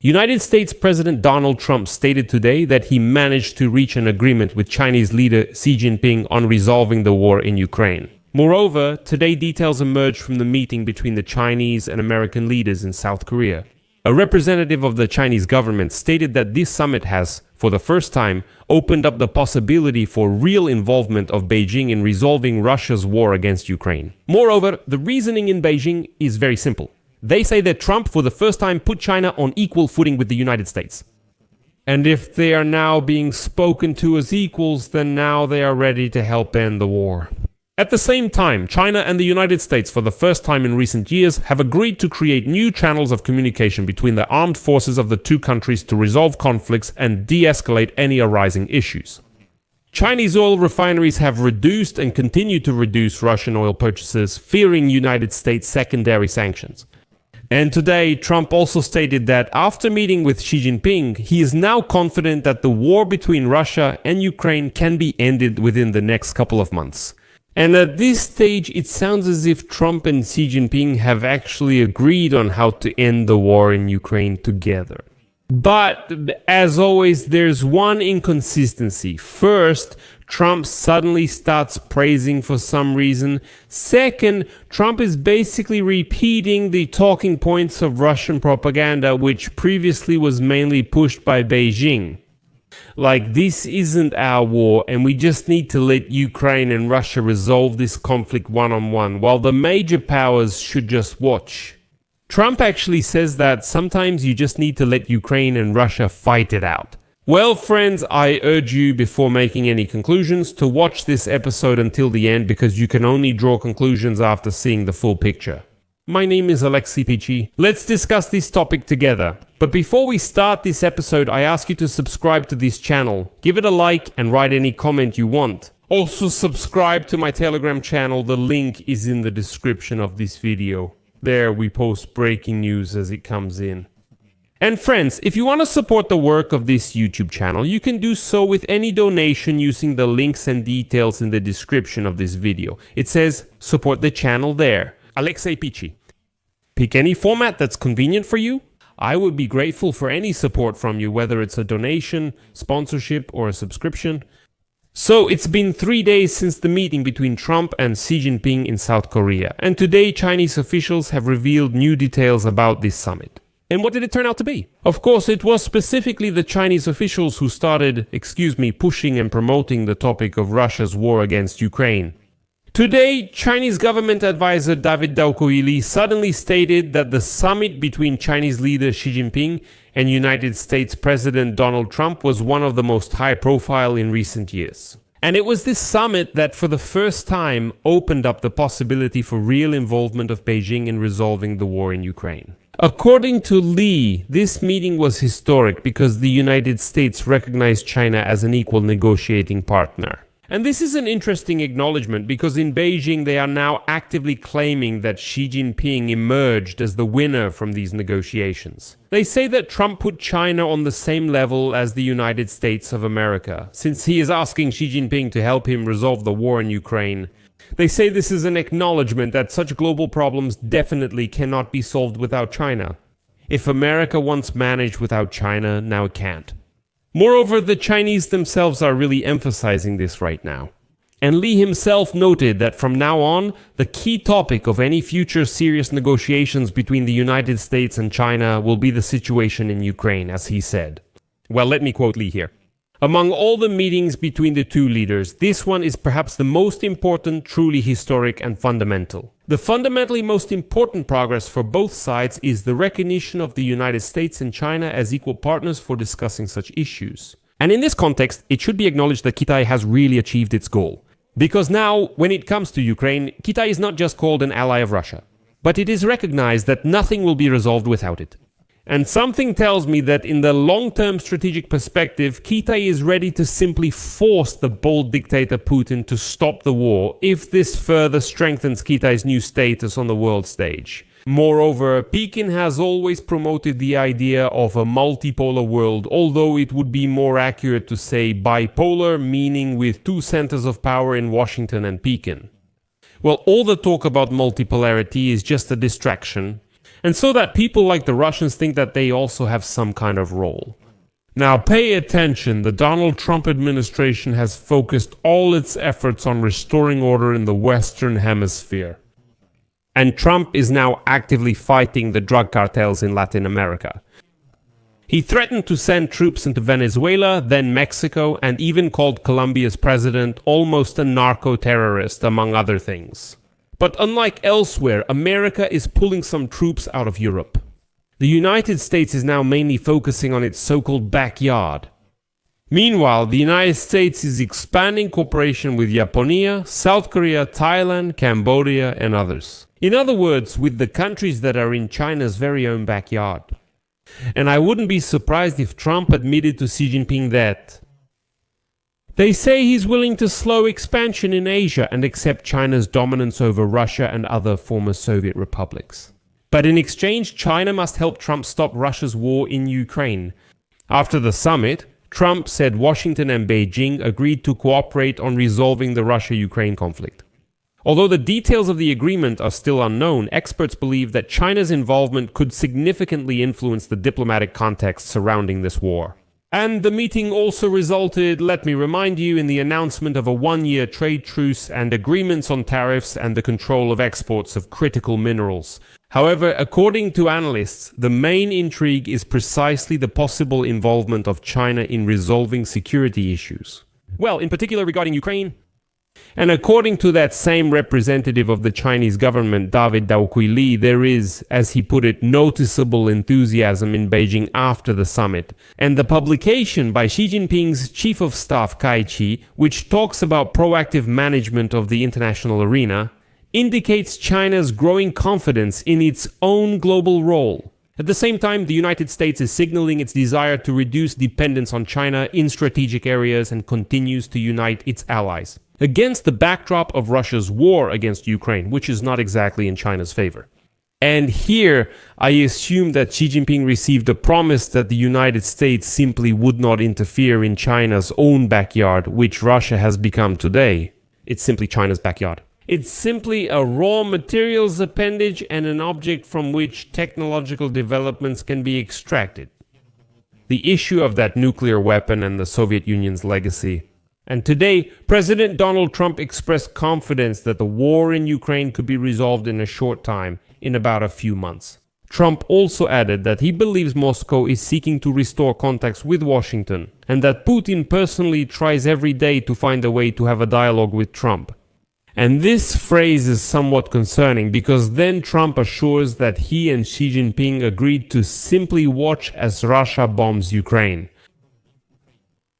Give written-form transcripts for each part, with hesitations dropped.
United States President Donald Trump stated today that he managed to reach an agreement with Chinese leader Xi Jinping on resolving the war in Ukraine. Moreover, today details emerged from the meeting between the Chinese and American leaders in South Korea. A representative of the Chinese government stated that this summit has, for the first time, opened up the possibility for real involvement of Beijing in resolving Russia's war against Ukraine. Moreover, the reasoning in Beijing is very simple. They say that Trump, for the first time, put China on equal footing with the United States. And if they are now being spoken to as equals, then now they are ready to help end the war. At the same time, China and the United States, for the first time in recent years, have agreed to create new channels of communication between the armed forces of the two countries to resolve conflicts and de-escalate any arising issues. Chinese oil refineries have reduced and continue to reduce Russian oil purchases, fearing United States secondary sanctions. And today, Trump also stated that after meeting with Xi Jinping, he is now confident that the war between Russia and Ukraine can be ended within the next couple of months. And at this stage, it sounds as if Trump and Xi Jinping have actually agreed on how to end the war in Ukraine together. But, as always, there's one inconsistency. First, Trump suddenly starts praising for some reason. Second, Trump is basically repeating the talking points of Russian propaganda, which previously was mainly pushed by Beijing. Like, this isn't our war, and we just need to let Ukraine and Russia resolve this conflict one-on-one, while the major powers should just watch. Trump actually says that sometimes you just need to let Ukraine and Russia fight it out. Well, friends, I urge you, before making any conclusions, to watch this episode until the end, because you can only draw conclusions after seeing the full picture. My name is Alexei Pichi. Let's discuss this topic together. But before we start this episode, I ask you to subscribe to this channel, give it a like, and write any comment you want. Also, subscribe to my Telegram channel. The link is in the description of this video. There we post breaking news as it comes in. And friends, if you want to support the work of this YouTube channel, you can do so with any donation using the links and details in the description of this video. It says, support the channel there. Alexei Pichi. Pick any format that's convenient for you. I would be grateful for any support from you, whether it's a donation, sponsorship, or a subscription. So, it's been 3 days since the meeting between Trump and Xi Jinping in South Korea, and today Chinese officials have revealed new details about this summit. And what did it turn out to be? Of course, it was specifically the Chinese officials who started, pushing and promoting the topic of Russia's war against Ukraine. Today, Chinese government advisor David Daokoili suddenly stated that the summit between Chinese leader Xi Jinping and United States President Donald Trump was one of the most high-profile in recent years. And it was this summit that for the first time opened up the possibility for real involvement of Beijing in resolving the war in Ukraine. According to Li, this meeting was historic because the United States recognized China as an equal negotiating partner. And this is an interesting acknowledgement because in Beijing they are now actively claiming that Xi Jinping emerged as the winner from these negotiations. They say that Trump put China on the same level as the United States of America, since he is asking Xi Jinping to help him resolve the war in Ukraine. They say this is an acknowledgement that such global problems definitely cannot be solved without China. If America once managed without China, now it can't. Moreover, the Chinese themselves are really emphasizing this right now. And Li himself noted that from now on, the key topic of any future serious negotiations between the United States and China will be the situation in Ukraine, as he said. Well, let me quote Li here. Among all the meetings between the two leaders, this one is perhaps the most important, truly historic and fundamental. The fundamentally most important progress for both sides is the recognition of the United States and China as equal partners for discussing such issues. And in this context, it should be acknowledged that Kitai has really achieved its goal. Because now, when it comes to Ukraine, Kitai is not just called an ally of Russia, but it is recognized that nothing will be resolved without it. And something tells me that in the long-term strategic perspective, Kitai is ready to simply force the bold dictator Putin to stop the war if this further strengthens Kitai's new status on the world stage. Moreover, Peking has always promoted the idea of a multipolar world, although it would be more accurate to say bipolar, meaning with two centers of power in Washington and Peking. Well, all the talk about multipolarity is just a distraction. and so that people like the Russians think that they also have some kind of role. Now pay attention, the Donald Trump administration has focused all its efforts on restoring order in the Western Hemisphere. And Trump is now actively fighting the drug cartels in Latin America. He threatened to send troops into Venezuela, then Mexico, and even called Colombia's president almost a narco-terrorist, among other things. But unlike elsewhere, America is pulling some troops out of Europe. The United States is now mainly focusing on its so-called backyard. Meanwhile, the United States is expanding cooperation with Japan, South Korea, Thailand, Cambodia, and others. In other words, with the countries that are in China's very own backyard. And I wouldn't be surprised if Trump admitted to Xi Jinping that they say he's willing to slow expansion in Asia and accept China's dominance over Russia and other former Soviet republics. But in exchange, China must help Trump stop Russia's war in Ukraine. After the summit, Trump said Washington and Beijing agreed to cooperate on resolving the Russia-Ukraine conflict. Although the details of the agreement are still unknown, experts believe that China's involvement could significantly influence the diplomatic context surrounding this war. And the meeting also resulted, let me remind you, in the announcement of a one-year trade truce and agreements on tariffs and the control of exports of critical minerals. However, according to analysts, the main intrigue is precisely the possible involvement of China in resolving security issues. Well, in particular regarding Ukraine. And according to that same representative of the Chinese government, David Daokui Li, there is, as he put it, noticeable enthusiasm in Beijing after the summit. And the publication by Xi Jinping's chief of staff, Kai Chi, which talks about proactive management of the international arena, indicates China's growing confidence in its own global role. At the same time, the United States is signaling its desire to reduce dependence on China in strategic areas and continues to unite its allies, against the backdrop of Russia's war against Ukraine, which is not exactly in China's favor. And here, I assume that Xi Jinping received a promise that the United States simply would not interfere in China's own backyard, which Russia has become today. It's simply China's backyard. It's simply a raw materials appendage and an object from which technological developments can be extracted. The issue of that nuclear weapon and the Soviet Union's legacy. And today, President Donald Trump expressed confidence that the war in Ukraine could be resolved in a short time, in about a few months. Trump also added that he believes Moscow is seeking to restore contacts with Washington, and that Putin personally tries every day to find a way to have a dialogue with Trump. And this phrase is somewhat concerning because then Trump assures that he and Xi Jinping agreed to simply watch as Russia bombs Ukraine.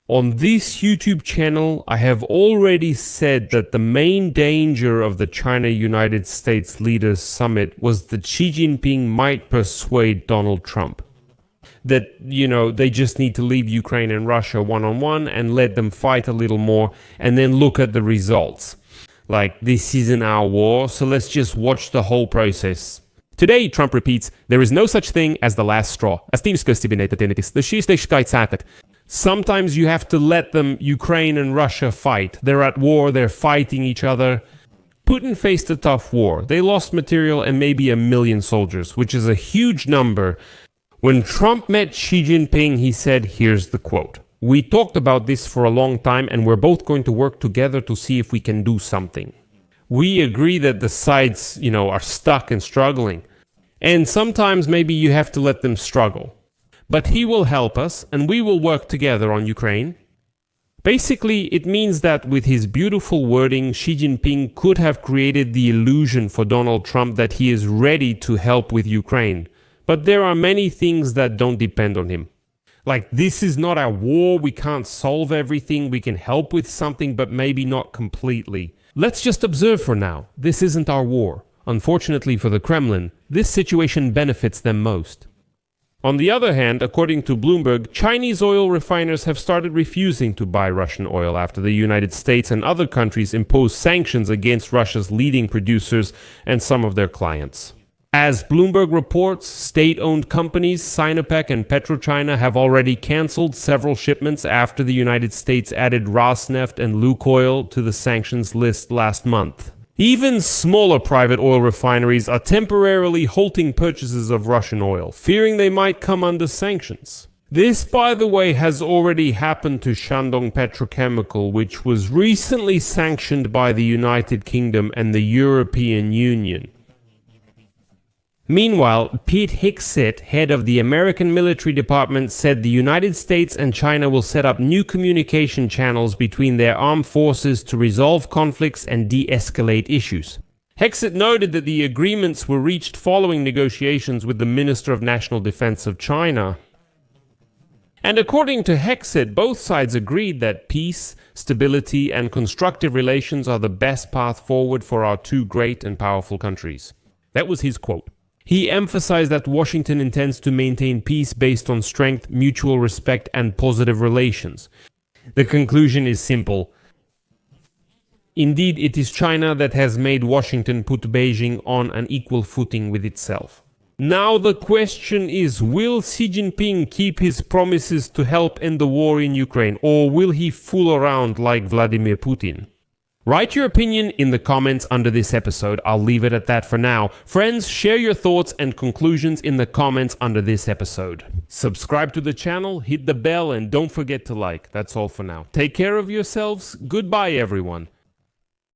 On this YouTube channel, I have already said that the main danger of the China-United States Leaders Summit was that Xi Jinping might persuade Donald Trump. That, they just need to leave Ukraine and Russia one-on-one and let them fight a little more and then look at the results. Like, this isn't our war, so let's just watch the whole process. Today, Trump repeats, there is no such thing as the last straw. Sometimes you have to let them, Ukraine and Russia, fight. They're at war, they're fighting each other. Putin faced a tough war. They lost material and maybe 1 million soldiers, which is a huge number. When Trump met Xi Jinping, he said, here's the quote. We talked about this for a long time and we're both going to work together to see if we can do something. We agree that the sides, are stuck and struggling. And sometimes maybe you have to let them struggle. But he will help us and we will work together on Ukraine. Basically, it means that with his beautiful wording, Xi Jinping could have created the illusion for Donald Trump that he is ready to help with Ukraine. But there are many things that don't depend on him. Like, this is not our war, we can't solve everything, we can help with something, but maybe not completely. Let's just observe for now. This isn't our war. Unfortunately for the Kremlin, this situation benefits them most. On the other hand, according to Bloomberg, Chinese oil refiners have started refusing to buy Russian oil after the United States and other countries imposed sanctions against Russia's leading producers and some of their clients. As Bloomberg reports, state-owned companies Sinopec and PetroChina have already cancelled several shipments after the United States added Rosneft and Lukoil to the sanctions list last month. Even smaller private oil refineries are temporarily halting purchases of Russian oil, fearing they might come under sanctions. This, by the way, has already happened to Shandong Petrochemical, which was recently sanctioned by the United Kingdom and the European Union. Meanwhile, Pete Hegseth, head of the American military department, said the United States and China will set up new communication channels between their armed forces to resolve conflicts and de-escalate issues. Hegseth noted that the agreements were reached following negotiations with the Minister of National Defense of China. And according to Hegseth, both sides agreed that peace, stability, and constructive relations are the best path forward for our two great and powerful countries. That was his quote. He emphasized that Washington intends to maintain peace based on strength, mutual respect, and positive relations. The conclusion is simple. Indeed, it is China that has made Washington put Beijing on an equal footing with itself. Now the question is, will Xi Jinping keep his promises to help end the war in Ukraine, or will he fool around like Vladimir Putin? Write your opinion in the comments under this episode. I'll leave it at that for now. Friends, share your thoughts and conclusions in the comments under this episode. Subscribe to the channel, hit the bell, and don't forget to like. That's all for now. Take care of yourselves. Goodbye, everyone.